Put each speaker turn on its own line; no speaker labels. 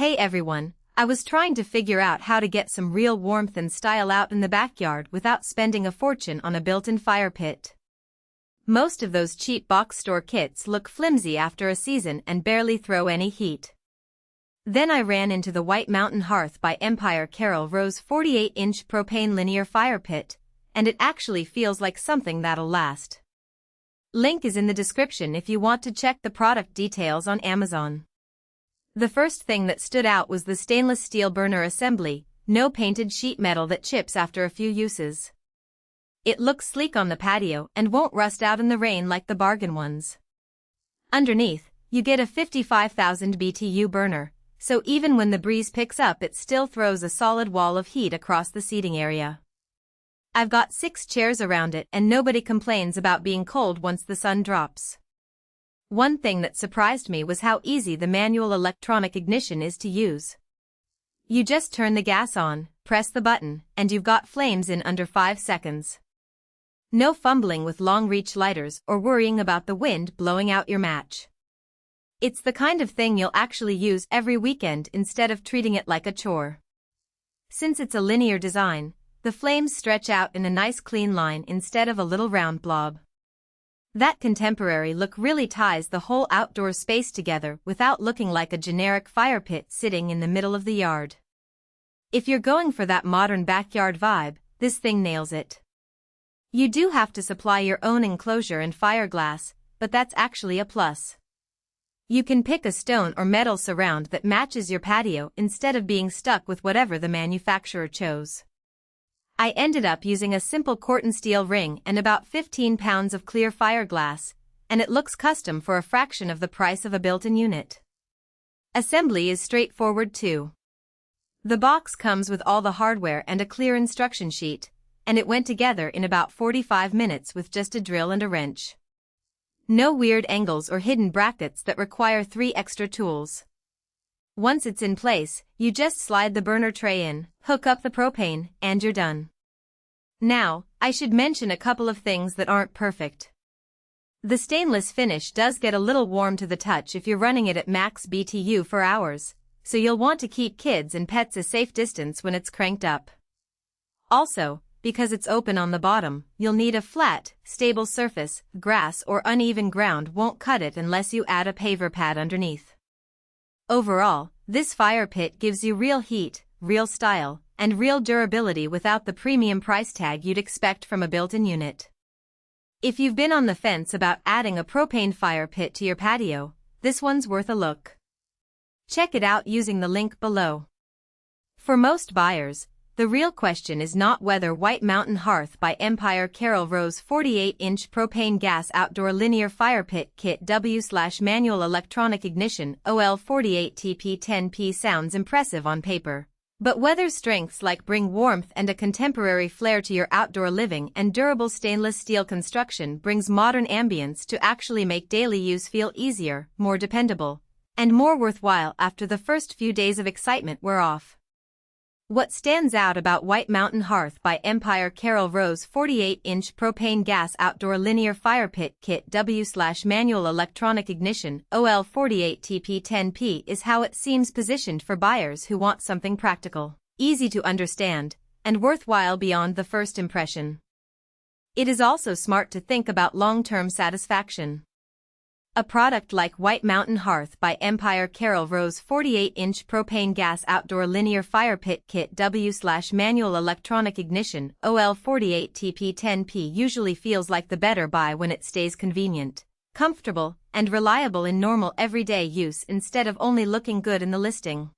Hey everyone, I was trying to figure out how to get some real warmth and style out in the backyard without spending a fortune on a built-in fire pit. Most of those cheap box store kits look flimsy after a season and barely throw any heat. Then I ran into the White Mountain Hearth by Empire Carol Rose 48-inch propane linear fire pit, and it actually feels like something that'll last. Link is in the description if you want to check the product details on Amazon. The first thing that stood out was the stainless steel burner assembly, no painted sheet metal that chips after a few uses. It looks sleek on the patio and won't rust out in the rain like the bargain ones. Underneath, you get a 55,000 BTU burner, so even when the breeze picks up it still throws a solid wall of heat across the seating area. I've got 6 chairs around it and nobody complains about being cold once the sun drops. One thing that surprised me was how easy the manual electronic ignition is to use. You just turn the gas on, press the button, and you've got flames in under 5 seconds. No fumbling with long-reach lighters or worrying about the wind blowing out your match. It's the kind of thing you'll actually use every weekend instead of treating it like a chore. Since it's a linear design, the flames stretch out in a nice clean line instead of a little round blob. That contemporary look really ties the whole outdoor space together without looking like a generic fire pit sitting in the middle of the yard. If you're going for that modern backyard vibe, this thing nails it. You do have to supply your own enclosure and fire glass, but that's actually a plus. You can pick a stone or metal surround that matches your patio instead of being stuck with whatever the manufacturer chose. I ended up using a simple corten steel ring and about 15 pounds of clear fire glass, and it looks custom for a fraction of the price of a built-in unit. Assembly is straightforward too. The box comes with all the hardware and a clear instruction sheet, and it went together in about 45 minutes with just a drill and a wrench. No weird angles or hidden brackets that require 3 extra tools. Once it's in place, you just slide the burner tray in, hook up the propane, and you're done. Now, I should mention a couple of things that aren't perfect. The stainless finish does get a little warm to the touch if you're running it at max BTU for hours, so you'll want to keep kids and pets a safe distance when it's cranked up. Also, because it's open on the bottom, you'll need a flat, stable surface. Grass or uneven ground won't cut it unless you add a paver pad underneath. Overall, this fire pit gives you real heat, real style, and real durability without the premium price tag you'd expect from a built-in unit. If you've been on the fence about adding a propane fire pit to your patio, this one's worth a look. Check it out using the link below. For most buyers, the real question is not whether White Mountain Hearth by Empire Carol Rose 48-inch propane gas outdoor linear fire pit kit W/manual electronic ignition OL48TP10P sounds impressive on paper, but whether strengths like bring warmth and a contemporary flair to your outdoor living and durable stainless steel construction brings modern ambience to actually make daily use feel easier, more dependable, and more worthwhile after the first few days of excitement wear off. What stands out about White Mountain Hearth by Empire Carol Rose 48-inch propane gas outdoor linear fire pit kit W/manual electronic ignition OL48TP10P is how it seems positioned for buyers who want something practical, easy to understand, and worthwhile beyond the first impression. It is also smart to think about long-term satisfaction. A product like White Mountain Hearth by Empire Carol Rose 48-inch propane gas outdoor linear fire pit kit W/manual electronic ignition OL48TP10P usually feels like the better buy when it stays convenient, comfortable, and reliable in normal everyday use instead of only looking good in the listing.